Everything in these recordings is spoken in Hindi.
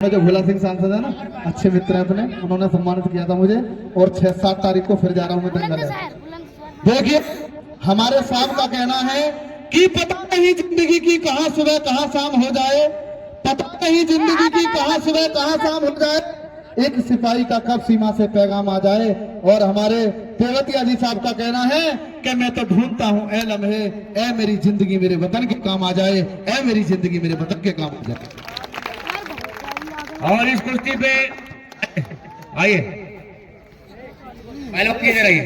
जो भोला सिंह सांसद है ना, अच्छे मित्र हैं अपने, उन्होंने सम्मानित किया था मुझे। और 6-7 तारीख को फिर जा रहा हूँ मैं दंगल है। देखिए हमारे साहब का कहना है कि पता नहीं जिंदगी की कहां सुबह कहां शाम हो जाए, पता नहीं जिंदगी की कहां सुबह कहां शाम हो जाए, एक सिपाही का कब सीमा से पैगाम आ जाए। और हमारे तेवतिया जी साहब का कहना है कि मैं तो ढूंढता हूं ए लम्हे, ए मेरी जिंदगी मेरे वतन के काम आ जाए, ए मेरी जिंदगी मेरे वतन के काम आ जाए। और इस कुश्ती पे आइए पहले किधर आइए,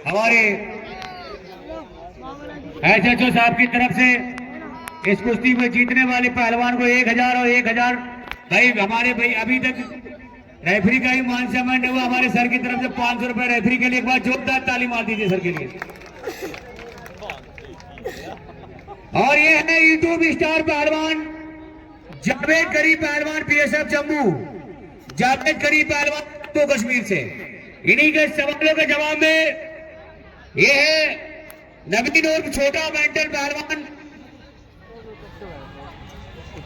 हमारे एसएचओ साहब की तरफ से इस कुश्ती में जीतने वाले पहलवान को 1000 और 1000 भाई हमारे भाई अभी तक रेफरी का ही मान सम्मान हुआ, हमारे सर की तरफ से 500 रुपए रेफरी के लिए। एक बार जोरदार ताली मार दीजिए सर के लिए। और ये है यूट्यूब स्टार पहलवान जावेद करी पहलवान बीएसएफ जम्मू, जावेद करी पहलवान तो कश्मीर से। इन्हीं के सवालों के जवाब में ये है नवीन और छोटा मेंटल पहलवान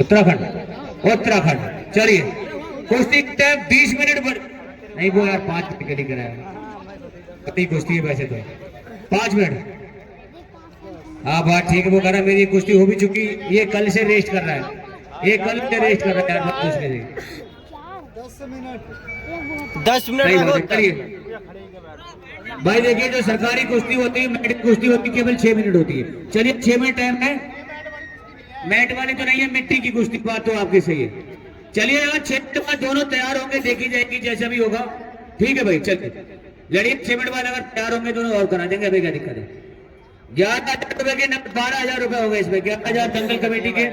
उत्तराखंड। चलिए कुश्ती टाइम 20 मिनट पर नहीं, वो यार 5 मिनट के लिए कराया अपनी कुश्ती है वैसे तो 5 मिनट। हाँ बात ठीक है, वो कह रहा मेरी कुश्ती हो भी चुकी, ये कल से रेस्ट कर रहा है, ये कल से रेस्ट कर रहा है यार। उसके 10 मिनट करिए भाई। देखिए जो सरकारी कुश्ती होती है, मेडिकल कुश्ती होती है, केवल 6 मिनट होती है। चलिए 6 मिनट टाइम है, मैट वाली तो नहीं है, मिट्टी की कुश्ती। बात तो आपकी सही है। चलिए यहाँ 6 मिनट बाद दोनों तैयार होंगे, देखी जाएगी जैसा भी होगा। ठीक है भाई चलिए लड़िए। 6 मिनट बाद अगर तैयार होंगे दोनों और करा देंगे, अभी क्या दिक्कत है। 11,000 रुपए के 12,000 रुपए हो गए इसमें। 11,000 दंगल कमेटी के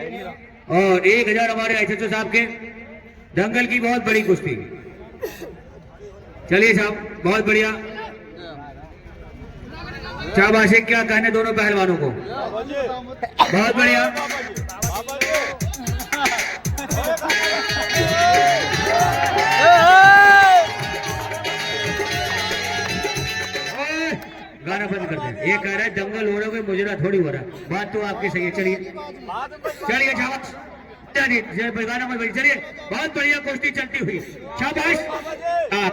और 1,000 हमारे एसएचओ साहब के। दंगल की बहुत बड़ी कुश्ती। चलिए साहब बहुत बढ़िया, शाबाश। क्या कहने दोनों पहलवानों को, बहुत बढ़िया। गाना बंद कर दे। ये कह रहा है दंगल हो रहा है, मुजरा थोड़ी हो रहा है। बात तो आपकी सही है। चलिए चलिए शाबाश, गाना मत बजाइए। चलिए बहुत बढ़िया कुश्ती चलती हुई, शाबाश।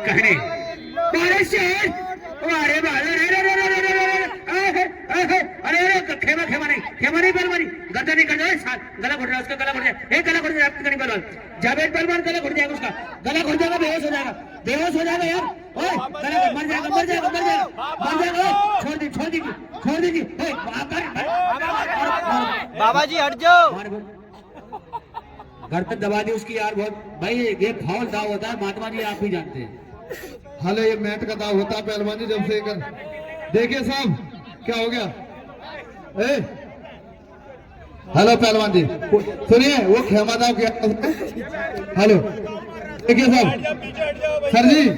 कहने अरे खेमा नहीं पहलवानी, गद्दा नहीं कर गला घुट रहा, उसका गला घुट जाए, गला घुट जाए पहलवान जावेद पहलवान, गला घुट जाएगा, उसका गला घुट जाएगा, बेहोश हो जाएगा यार। गला मर जाएगा। छोड़ दीजिए बाबा जी हट जाओ। घर तक दबा दी उसकी यार बहुत। भाई ये फाउल दाव होता है, महात्मा जी आप भी जानते हैं। हाले ये मैट का दाव होता है पहलवान जी जब से कर। देखिए साहब क्या हो गया। हेलो पहलवान जी सुनिए, वो खेमा दाव क्या। हेलो देखिए साहब, सर जी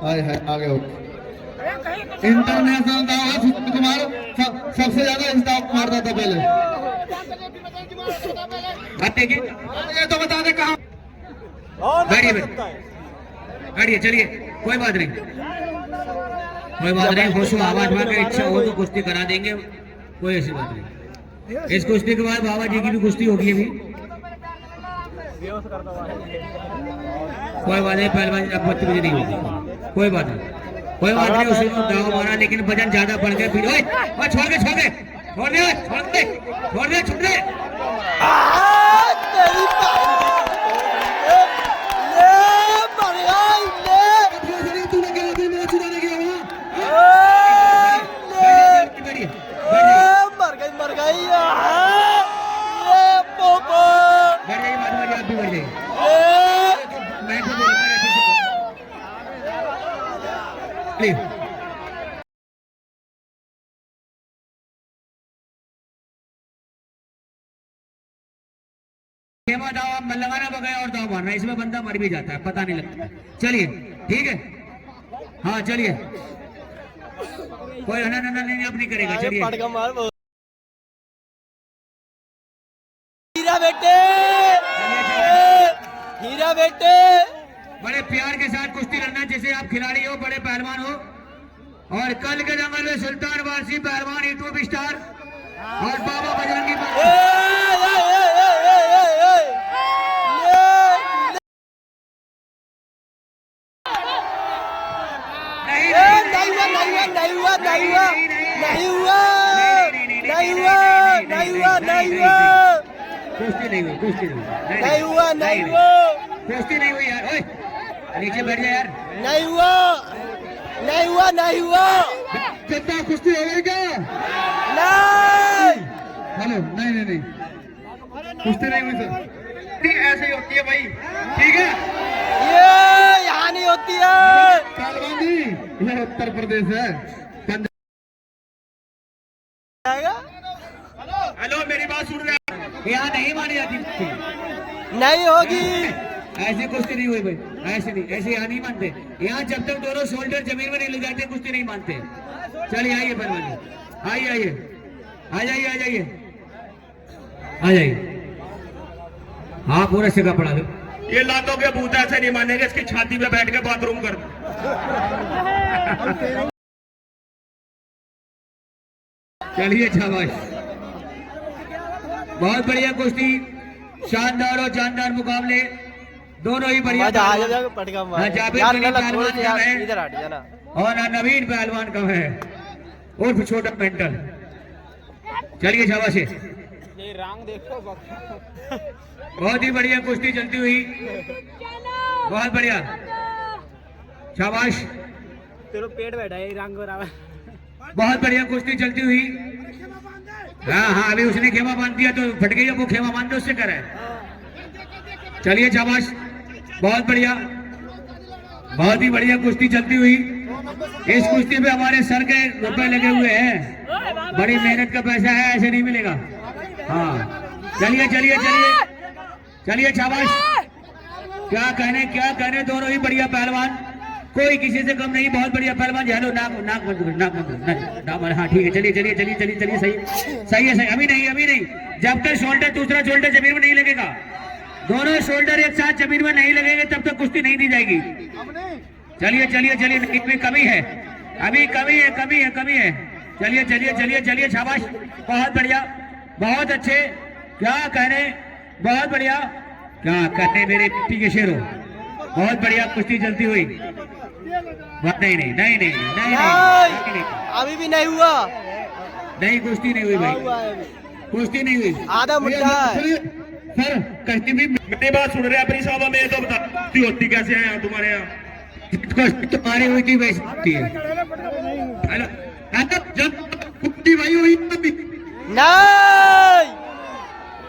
आए है आगे हो। इंटरनेशनल दाव है, सुनील कुमार सबसे ज्यादा इस दाव को मारता था पहले। ये तो बता दे कहाँ गाड़ी। चलिए कोई बात नहीं, होश आवाज में अगर इच्छा हो तो कुश्ती करा देंगे, कोई ऐसी बात नहीं। इस कुश्ती के बाद बाबा जी की भी कुश्ती होगी अभी। कोई बात नहीं, पहलवान अब 25 बजे नहीं होगी, कोई बात नहीं। उसे दाव मारा लेकिन वजन ज्यादा बढ़ गया। फिर छोड़ दे। मर गई दाव लगाना बगैर और दाव मारना, इसमें बंदा मर भी जाता है, पता नहीं लगता। चलिए ठीक है, हाँ चलिए कोई नहीं अब नहीं करेगा। चलिए हीरा बेटे बड़े प्यार के साथ कुश्ती लड़ना, जैसे आप खिलाड़ी हो, बड़े पहलवान हो। और कल के दंगल में सुल्तान वारसी पहलवान यूट्यूब स्टार और बाबा बजरंगी नहीं हुआ नहीं हुआ नहीं हुआ नहीं हुआ नहीं हुआ कुश्ती नहीं हुई, कुश्ती नहीं हुआ नहीं हुआ कुश्ती नहीं हुई यार। ओए नीचे बैठ जा यार। नहीं हुआ नहीं हुआ नहीं हुआ कितना कुश्ती हो गई क्या? नहीं हेलो, नहीं नहीं नहीं, कुश्ती नहीं हुई सर। ऐसे ही होती है भाई, ठीक है। ये यहाँ नहीं होती है। पहलवान जी, यह उत्तर प्रदेश है, पंजाब। हेलो मेरी बात सुन रहे हैं? यहाँ नहीं मानी जाती कुश्ती। नहीं होगी। ऐसी कुश्ती नहीं हुई भाई, ऐसे नहीं, ऐसे यहाँ नहीं मानते। यहाँ जब तक दोनों शोल्डर जमीन में नहीं ले जाते कुश्ती नहीं मानते। चलिए आइए पहलवान जी, आइए आइए, आ जाइए आ जाइए आ जाइए। हाँ पूरा सिक्का पड़ा दो। ये लातों के भूत ऐसे नहीं मानेंगे, इसकी छाती पे बैठ के बाथरूम कर। चलिए शाबाश, बहुत बढ़िया कुश्ती, शानदार और जानदार मुकाबले, दोनों ही बढ़िया। पटका हाँ, जावेद यार अली गलत पहलवान थोड़ी यार, का है। इधर हट जाना। और नवीन पहलवान का है उर्फ छोटा मेंटल। चलिए शाबाश, ये रंग देखो। बहुत ही बढ़िया कुश्ती चलती हुई, बहुत बढ़िया, शाबाश, तेरे पेट बैठा है रंग बराबर। बहुत बढ़िया कुश्ती चलती हुई। हाँ हाँ, अभी उसने खेमा बांध दिया तो फट गई, वो खेमा बांध दो उससे करे। चलिए शाबाश, बहुत बढ़िया, बहुत ही बढ़िया कुश्ती चलती हुई। इस कुश्ती पे हमारे सर के रुपए लगे हुए हैं, बड़ी मेहनत का पैसा है, ऐसे नहीं मिलेगा। हाँ चलिए चलिए चलिए चलिए शाबाश, क्या कहने दोनों ही बढ़िया पहलवान, कोई किसी से कम नहीं, बहुत बढ़िया पहलवान। हेलो नाक नाक मत नाक मत, हाँ ठीक है, चलिए चलिए चलिए चलिए चलिए, सही है सही। अभी नहीं, जब तक शोल्डर दूसरा शोल्डर जमीन में नहीं लगेगा, दोनों शोल्डर एक साथ जमीन में नहीं लगेंगे तब तक कुश्ती नहीं दी जाएगी। चलिए चलिए चलिए, इसमें कमी है, अभी कमी है। चलिए चलिए चलिए चलिए, शाबाश, बहुत बढ़िया, बहुत अच्छे, क्या कहने, बहुत बढ़िया, क्या कहने मेरे मिट्टी के शेरों, बहुत बढ़िया कुश्ती चलती हुई। नहीं, अभी भी नहीं हुआ। नहीं कुश्ती नहीं हुई भाई, कुश्ती नहीं हुई। आधा मुद्दा है। सर कहती भी मेरी बात सुन रहे हैं अपनी साहब, में तो बता कुश्ती होती कैसे है यहाँ तुम्हारे यहाँ? तुम्हारी हुई थी वैसी होती है। हेलो, जब कुश्ती वही हुई नहीं,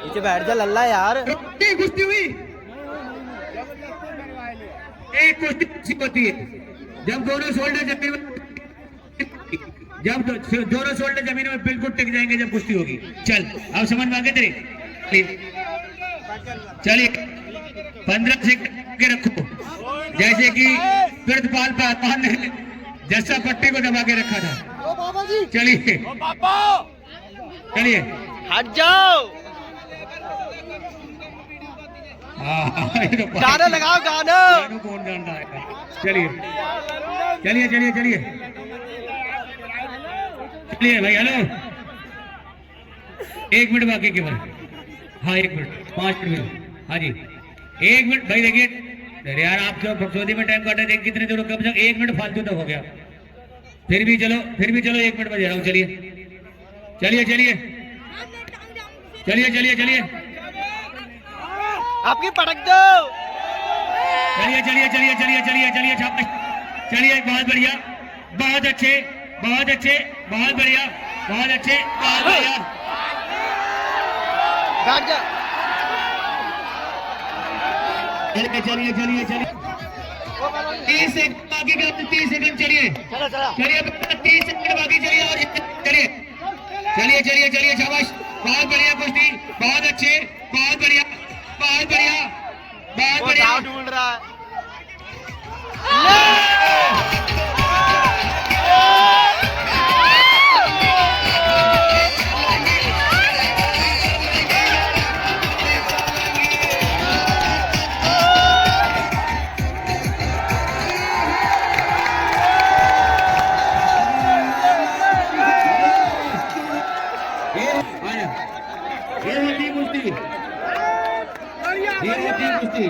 नीचे बैठ जा लल्ला यार। कुश्ती हुई, एक कुश्ती होती है जब दोनों शोल्डर जमीन में, जब दोनों शोल्डर जमीन में बिल्कुल टिक जाएंगे, जब कुश्ती होगी। चल अब समझ में आ गए तेरे? चलिए 15 सेकंड के रखो, जैसे कि प्रितपाल पहलवान ने जस्सा पट्टी को दबा के रखा था। चलिए चलिए हट जाओ, गाना लगाओ, गाना कौन जानता है? चलिए चलिए चलिए चलिए चलिए भाई। हेलो, 1 मिनट बाकी केवल। हाँ 1 मिनट, 5 मिनट, हाँ जी 1 मिनट भाई। देखिए अरे यार, आप जो फक्सोदी में टाइम काटा, देख कितने देर, कम से कम 1 मिनट फालतू तक हो गया। फिर भी चलो 1 मिनट में दे रहा हूँ। चलिए चलिए चलिए चलिए चलिए चलिए आपकी पटक दो। चलिए चलिए चलिए चलिए चलिए चलिए चलिए, बहुत बढ़िया, बहुत अच्छे, बहुत अच्छे, बहुत बढ़िया, बहुत अच्छे, बहुत बढ़िया। बैठ जा। चलिए चलिए चलिए, 30 सेकंड बाकी का, 30 सेकंड, चलिए चलिए 30 सेकंड बाकी, चलिए और चलिए चलिए चलिए चलिए, शाबाश, बहुत बढ़िया कुश्ती, बहुत अच्छे, बहुत बढ़िया, बहुत बढ़िया, बहुत वो बढ़िया। दाव ढूंढ रहा है। ये होती कुश्ती, ये होती कुश्ती।